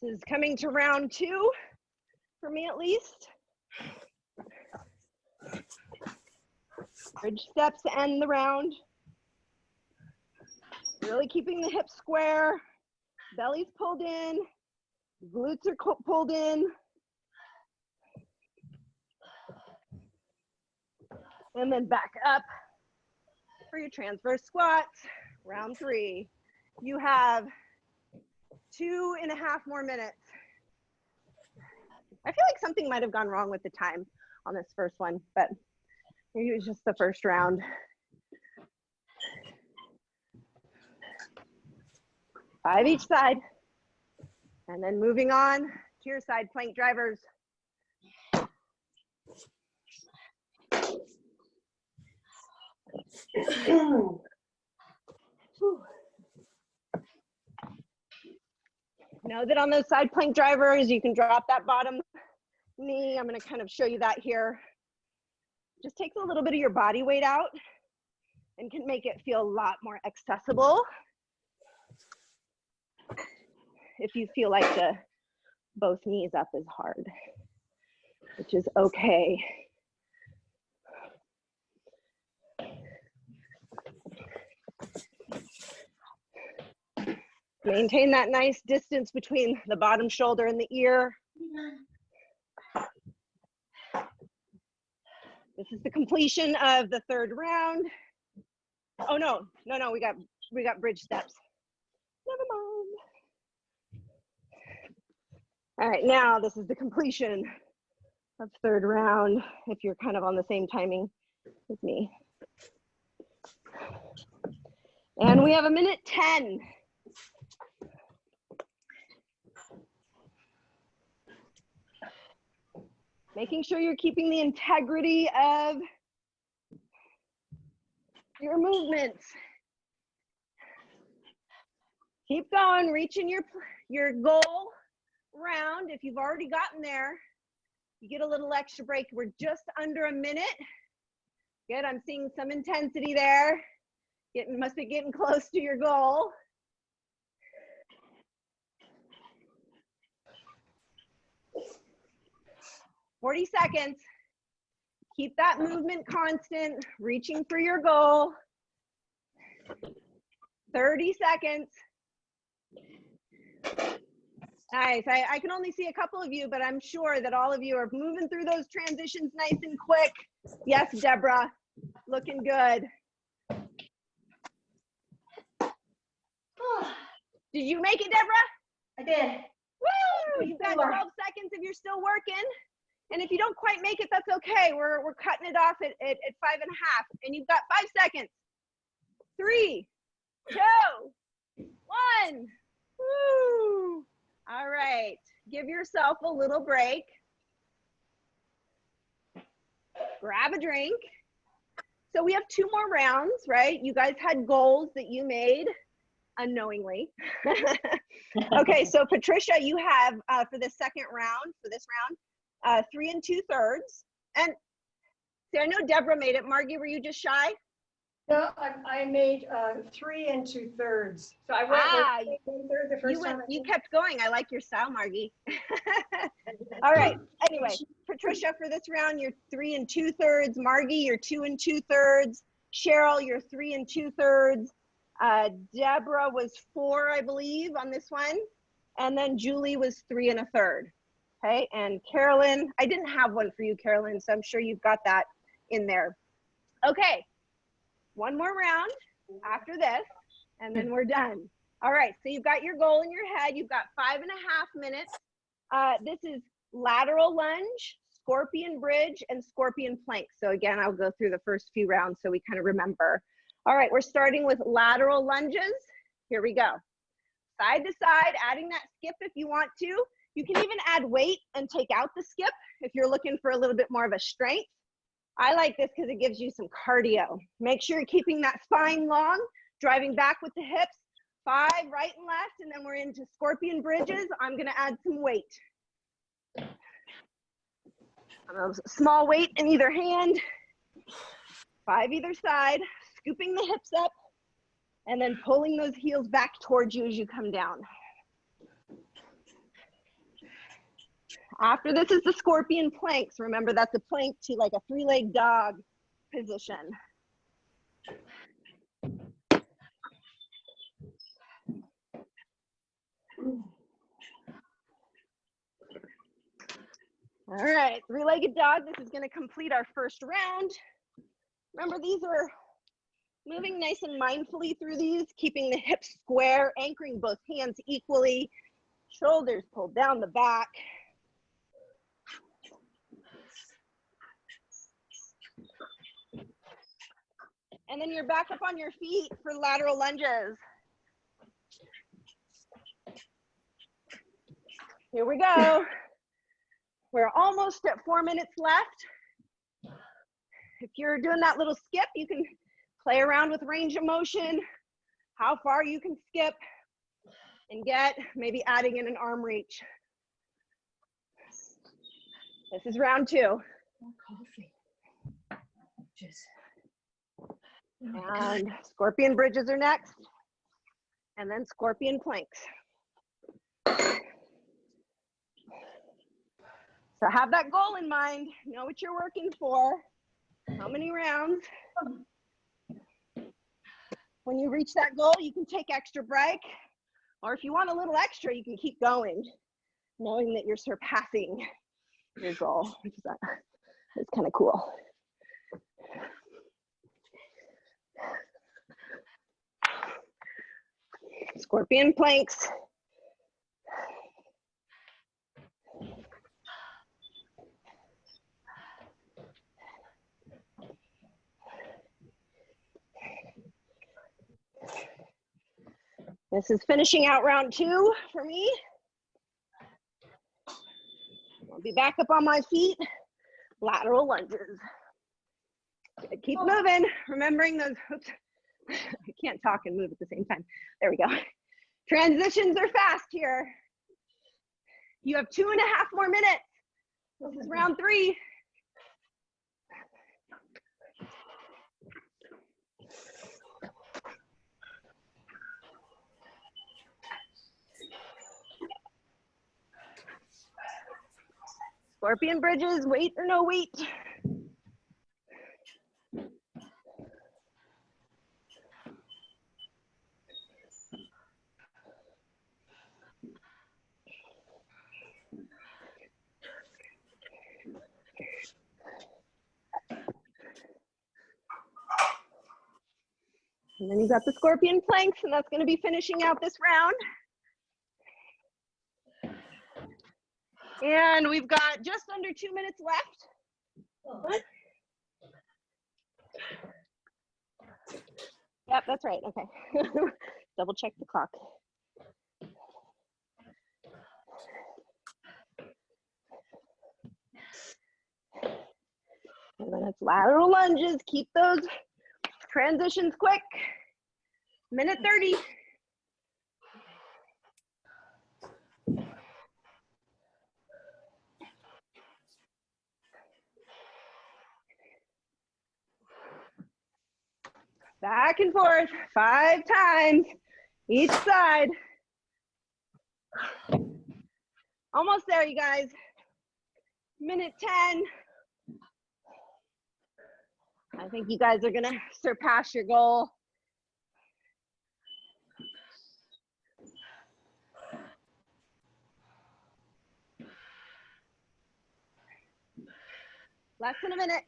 This is coming to round 2, for me at least. Bridge steps end the round. Really keeping the hips square, belly's pulled in, glutes are pulled in. And then back up for your transverse squats, round 3. You have 2.5 more minutes. I feel like something might have gone wrong with the time on this first one, but maybe it was just the first round. Five each side. And then moving on to your side plank drivers. Know that on those side plank drivers, you can drop that bottom knee. I'm going to kind of show you that here. Just takes a little bit of your body weight out and can make it feel a lot more accessible if you feel like the both knees up is hard, which is okay. Maintain that nice distance between the bottom shoulder and the ear. This is the completion of the 3rd round. Oh no, we got bridge steps. Never mind. All right, now this is the completion of 3rd round, if you're kind of on the same timing with me. And we have 1:10. Making sure you're keeping the integrity of your movements. Keep going, reaching your goal round. If you've already gotten there, you get a little extra break. We're just under a minute. Good, I'm seeing some intensity there. Must be getting close to your goal. "40 seconds. Keep that movement constant, reaching for your goal. 30 seconds. Nice. I can only see a couple of you, but I'm sure that all of you are moving through those transitions nice and quick. Yes, Deborah, looking good. Did you make it, Deborah? I did. Woo! You've got 12 seconds if you're still working. And if you don't quite make it, that's okay. We're cutting it off at 5.5. And you've got 5 seconds. 3, 2, 1. Woo! All right. Give yourself a little break. Grab a drink. So we have 2 more rounds, right? You guys had goals that you made unknowingly. Okay, so Patricia, you have for the second round, for this round, 3 2/3. And see, I know Deborah made it. Margie, were you just shy? No, I made 3 2/3. So I went with 1/3 the first time. You kept going. I like your style, Margie. All right. Anyway, Patricia, for this round, you're 3 2/3. Margie, you're 2 2/3. Cheryl, you're 3 2/3. Deborah was 4, I believe, on this one. And then Julie was 3 1/3. Okay. And Carolyn, I didn't have one for you, Carolyn, so I'm sure you've got that in there. Okay. 1 more round after this, and then we're done. All right, so you've got your goal in your head. You've got 5.5 minutes. This is lateral lunge, scorpion bridge, and scorpion plank. So again, I'll go through the first few rounds so we kind of remember. All right, we're starting with lateral lunges. Here we go. Side to side, adding that skip if you want to. You can even add weight and take out the skip if you're looking for a little bit more of a strength. I like this because it gives you some cardio. Make sure you're keeping that spine long, driving back with the hips. 5 right and left, and then we're into scorpion bridges. I'm gonna add some weight. Small weight in either hand. 5 either side, scooping the hips up, and then pulling those heels back towards you as you come down. After this is the scorpion planks. Remember, that's a plank to like a 3-leg dog position. All right, 3-legged dog. This is going to complete our first round. Remember, these are moving nice and mindfully through these, keeping the hips square, anchoring both hands equally, shoulders pulled down the back. And then you're back up on your feet for lateral lunges. Here we go. We're almost at 4 minutes left. If you're doing that little skip, you can play around with range of motion, how far you can skip and get, maybe adding in an arm reach. This is round 2. And scorpion bridges are next, and then scorpion planks. So have that goal in mind, know what you're working for, how many rounds. When you reach that goal, you can take extra break, or if you want a little extra, you can keep going, knowing that you're surpassing your goal, which is kind of cool. Scorpion planks. This is finishing out round 2 for me. I'll be back up on my feet, lateral lunges. Keep moving, remembering those, oops, I can't talk and move at the same time. There we go. Transitions are fast here. You have 2.5 more minutes. This is round 3. Scorpion bridges, weight or no weight. And then you've got the scorpion planks, and that's going to be finishing out this round. And we've got just under 2 minutes left. What? Yep, that's right. Okay. Double check the clock. And then it's lateral lunges. Keep those transitions quick. Minute 30. Back and forth 5 times each side. Almost there, you guys. Minute 10. I think you guys are gonna surpass your goal. Less than a minute.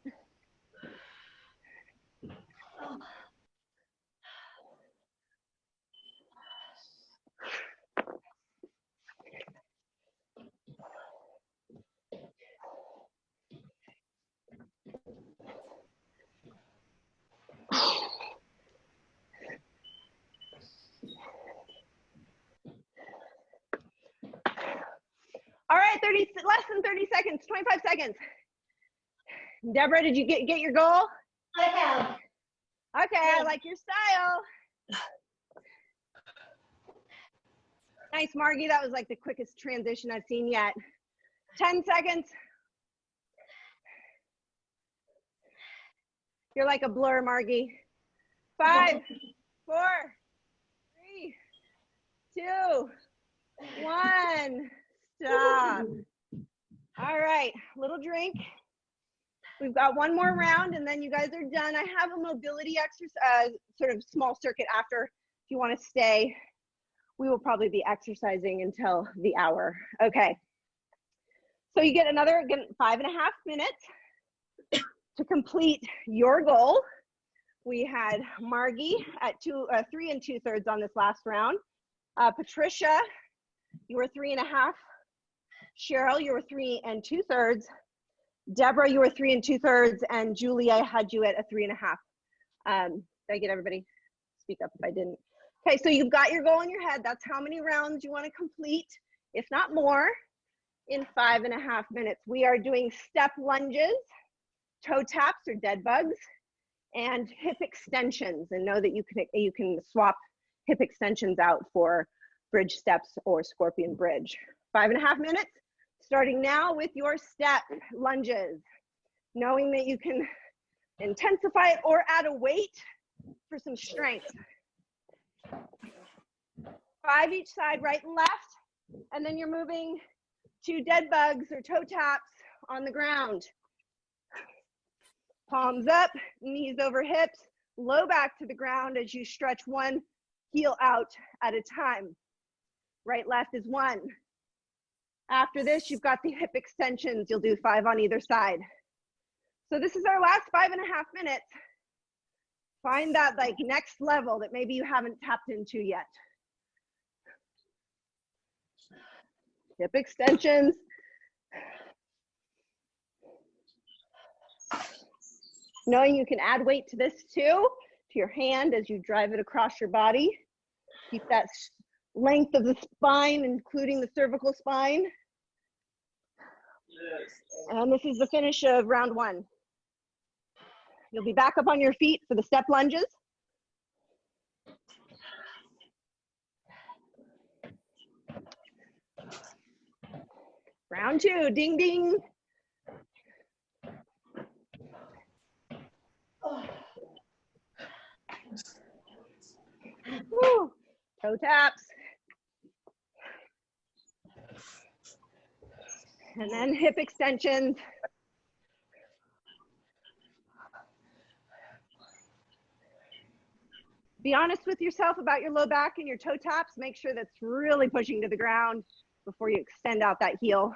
All right, less than 30 seconds, 25 seconds. Deborah, did you get your goal? I have. Okay, I like your style. Nice, Margie. That was like the quickest transition I've seen yet. 10 seconds. You're like a blur, Margie. 5, 4, 3, 2, 1. Stop. All right, little drink. We've got one more round and then you guys are done. I have a mobility exercise, sort of small circuit after if you want to stay. We will probably be exercising until the hour. Okay. So you get another, again, 5.5 minutes to complete your goal. We had Margie at 3 2/3 on this last round. Patricia, you were 3.5. Cheryl, you were 3 2/3. Deborah, you were 3 2/3, and Julie, I had you at a 3.5. Did I get everybody? Speak up if I didn't. Okay, so you've got your goal in your head. That's how many rounds you want to complete, if not more, in 5.5 minutes. We are doing step lunges, toe taps or dead bugs, and hip extensions. And know that you can swap hip extensions out for bridge steps or scorpion bridge. 5.5 minutes. Starting now with your step lunges, knowing that you can intensify it or add a weight for some strength. 5 each side, right and left, and then you're moving to dead bugs or toe taps on the ground. Palms up, knees over hips, low back to the ground as you stretch one heel out at a time. Right, left is 1. After this, you've got the hip extensions. You'll do 5 on either side. So this is our last 5.5 minutes. Find that like next level that maybe you haven't tapped into yet. Hip extensions. Knowing you can add weight to this too, to your hand as you drive it across your body. Keep that length of the spine, including the cervical spine. And this is the finish of round 1. You'll be back up on your feet for the step lunges. Round 2, ding, ding. Woo. Toe taps. And then hip extensions. Be honest with yourself about your low back and your toe taps. Make sure that's really pushing to the ground before you extend out that heel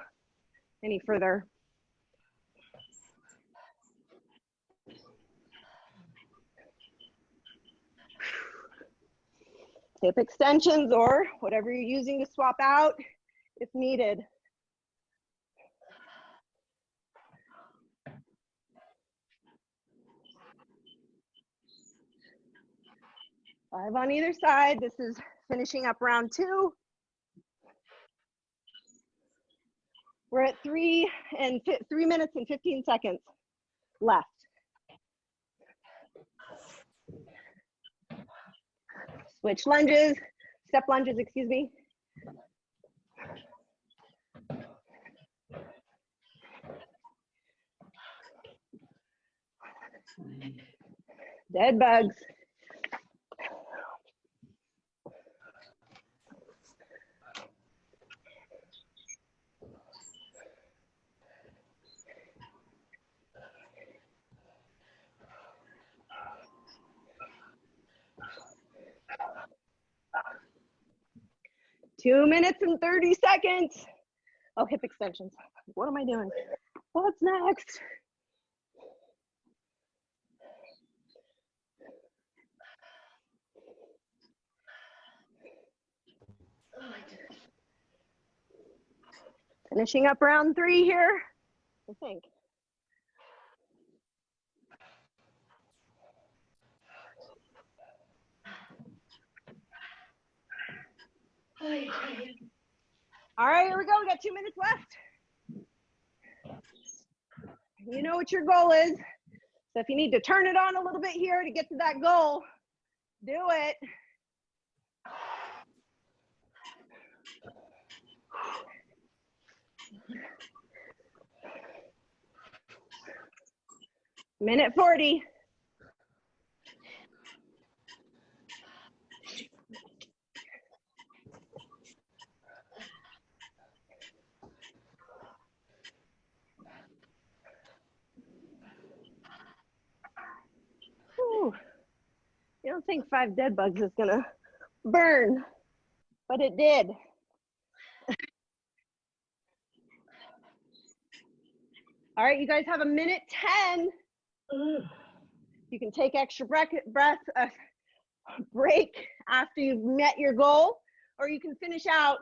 any further. Hip extensions or whatever you're using to swap out if needed. Five on either side. This is finishing up round 2. We're at 3 minutes and 15 seconds left. Switch lunges, step lunges, excuse me. Dead bugs. Two minutes and 30 seconds. Oh, hip extensions. What am I doing? What's next? Finishing up round 3 here, I think. All right, here we go. We got 2 minutes left. You know what your goal is. So if you need to turn it on a little bit here to get to that goal, do it. Minute 40. Whew. You don't think 5 dead bugs is gonna burn, but it did. All right, you guys have a minute 10. You can take extra breath, break after you've met your goal, or you can finish out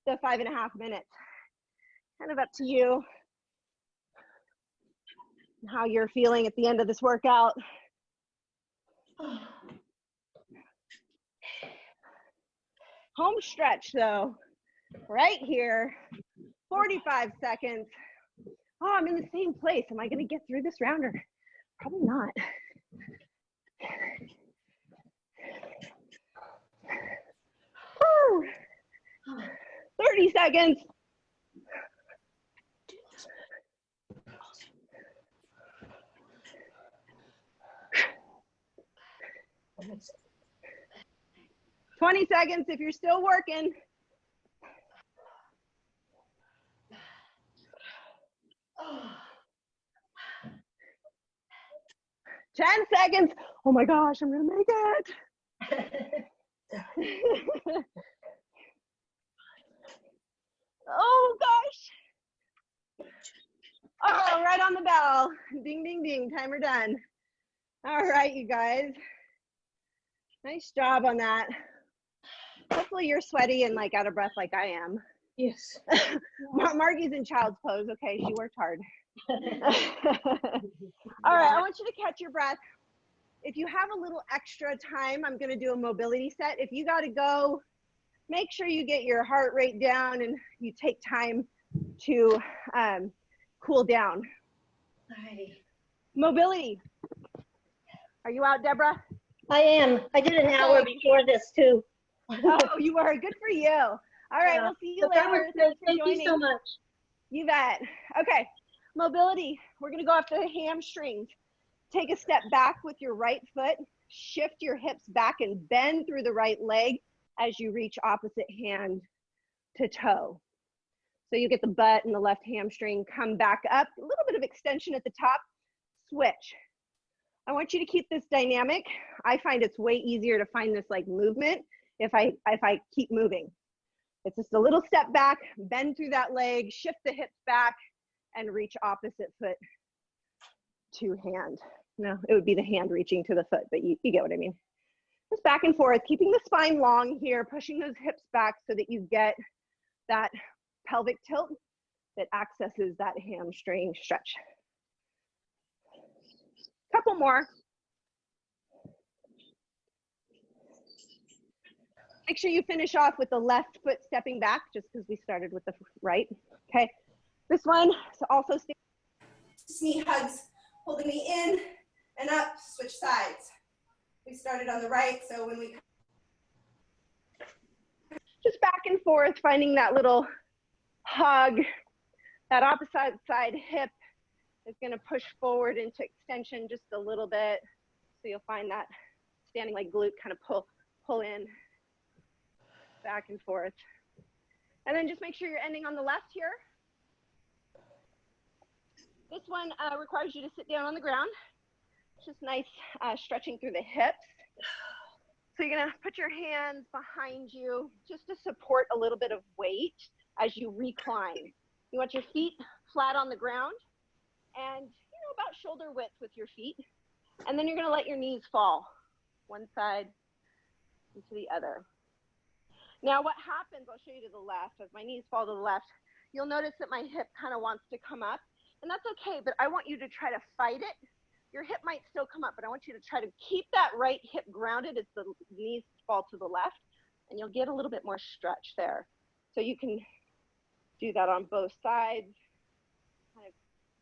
the 5.5 minutes. Kind of up to you and how you're feeling at the end of this workout. Home stretch though, right here, 45 seconds. Oh, I'm in the same place. Am I gonna get through this round or probably not? 30 seconds. Almost. 20 seconds if you're still working. Oh. 10 seconds. Oh my gosh, I'm gonna make it. Oh gosh. Oh, right on the bell. Ding, ding, ding, timer done. All right, you guys. Nice job on that. Hopefully you're sweaty and like out of breath like I am. Yes. Margie's in child's pose. Okay, she worked hard. All right, I want you to catch your breath. If you have a little extra time, I'm gonna do a mobility set. If you gotta go, make sure you get your heart rate down and you take time to cool down. Alrighty. Mobility. Are you out, Deborah? I am. I did an hour before this too. Oh, you were. Good for you. All right, we'll see you But that was later. good. Thanks for Thank you so joining. much. You bet. Okay, mobility. We're gonna go off the hamstrings. Take a step back with your right foot. Shift your hips back and bend through the right leg as you reach opposite hand to toe. So you get the butt and the left hamstring come back up. A little bit of extension at the top. Switch. I want you to keep this dynamic. I find it's way easier to find this like movement if I keep moving. It's just a little step back, bend through that leg, shift the hips back, and reach opposite foot to hand. No, it would be the hand reaching to the foot, but you get what I mean. Just back and forth, keeping the spine long here, pushing those hips back so that you get that pelvic tilt that accesses that hamstring stretch. Couple more. Make sure you finish off with the left foot stepping back, just because we started with the right. Okay, this one so also knee hugs, holding me in and up, switch sides. We started on the right, so when we just back and forth, finding that little hug, that opposite side hip is going to push forward into extension just a little bit. So you'll find that standing leg glute kind of pull in, back and forth. And then just make sure you're ending on the left here. This one requires you to sit down on the ground. It's just nice stretching through the hips. So you're gonna put your hands behind you just to support a little bit of weight as you recline. You want your feet flat on the ground and about shoulder width with your feet. And then you're gonna let your knees fall one side into the other. Now what happens, I'll show you to the left, as my knees fall to the left, you'll notice that my hip kind of wants to come up, and that's okay, but I want you to try to fight it. Your hip might still come up, but I want you to try to keep that right hip grounded as the knees fall to the left, and you'll get a little bit more stretch there. So you can do that on both sides, kind of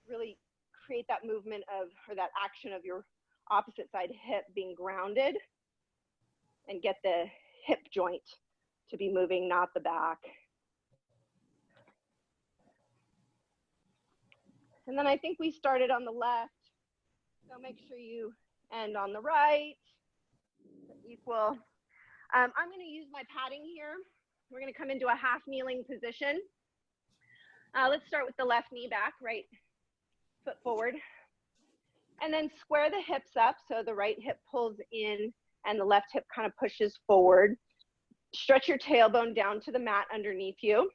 really create that movement of, or that action of your opposite side hip being grounded, and get the hip joint to be moving, not the back. And then I think we started on the left, so make sure you end on the right, equal. I'm gonna use my padding here. We're gonna come into a half kneeling position. Let's start with the left knee back, right foot forward. And then square the hips up, so the right hip pulls in and the left hip kind of pushes forward. Stretch your tailbone down to the mat underneath you,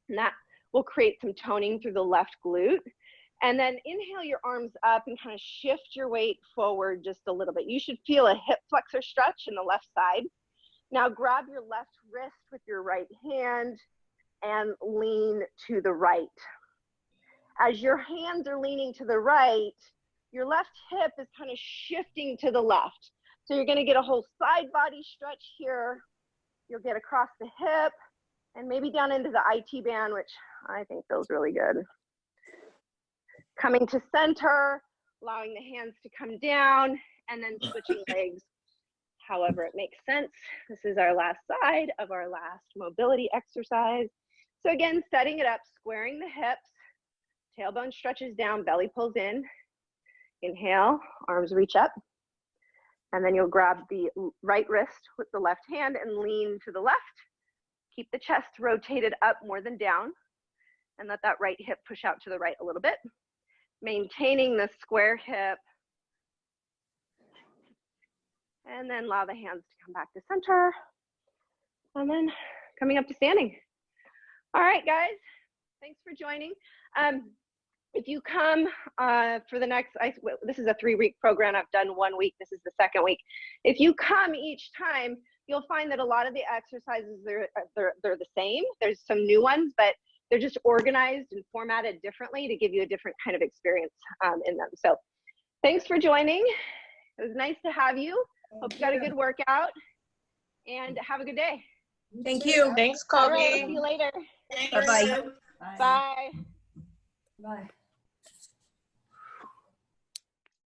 and that will create some toning through the left glute. And then inhale your arms up and kind of shift your weight forward just a little bit. You should feel a hip flexor stretch in the left side. Now grab your left wrist with your right hand and lean to the right. As your hands are leaning to the right, your left hip is kind of shifting to the left. So you're gonna get a whole side body stretch here. You'll get across the hip and maybe down into the IT band, which I think feels really good. Coming to center, allowing the hands to come down, and then switching legs however it makes sense. This is our last side of our last mobility exercise. So again, setting it up, squaring the hips, tailbone stretches down, belly pulls in. Inhale, arms reach up. And then you'll grab the right wrist with the left hand and lean to the left. Keep the chest rotated up more than down, and let that right hip push out to the right a little bit. Maintaining the square hip. And then allow the hands to come back to center. And then coming up to standing. All right, guys, thanks for joining. If you come for the next, this is a 3-week program. I've done 1 week. This is the 2nd week. If you come each time, you'll find that a lot of the exercises, they're the same. There's some new ones, but they're just organized and formatted differently to give you a different kind of experience in them. So thanks for joining. It was nice to have you. Hope you got a good workout, and have a good day. Thank you. Thanks, All Colby. right, see you later. Bye-bye. Bye. Bye.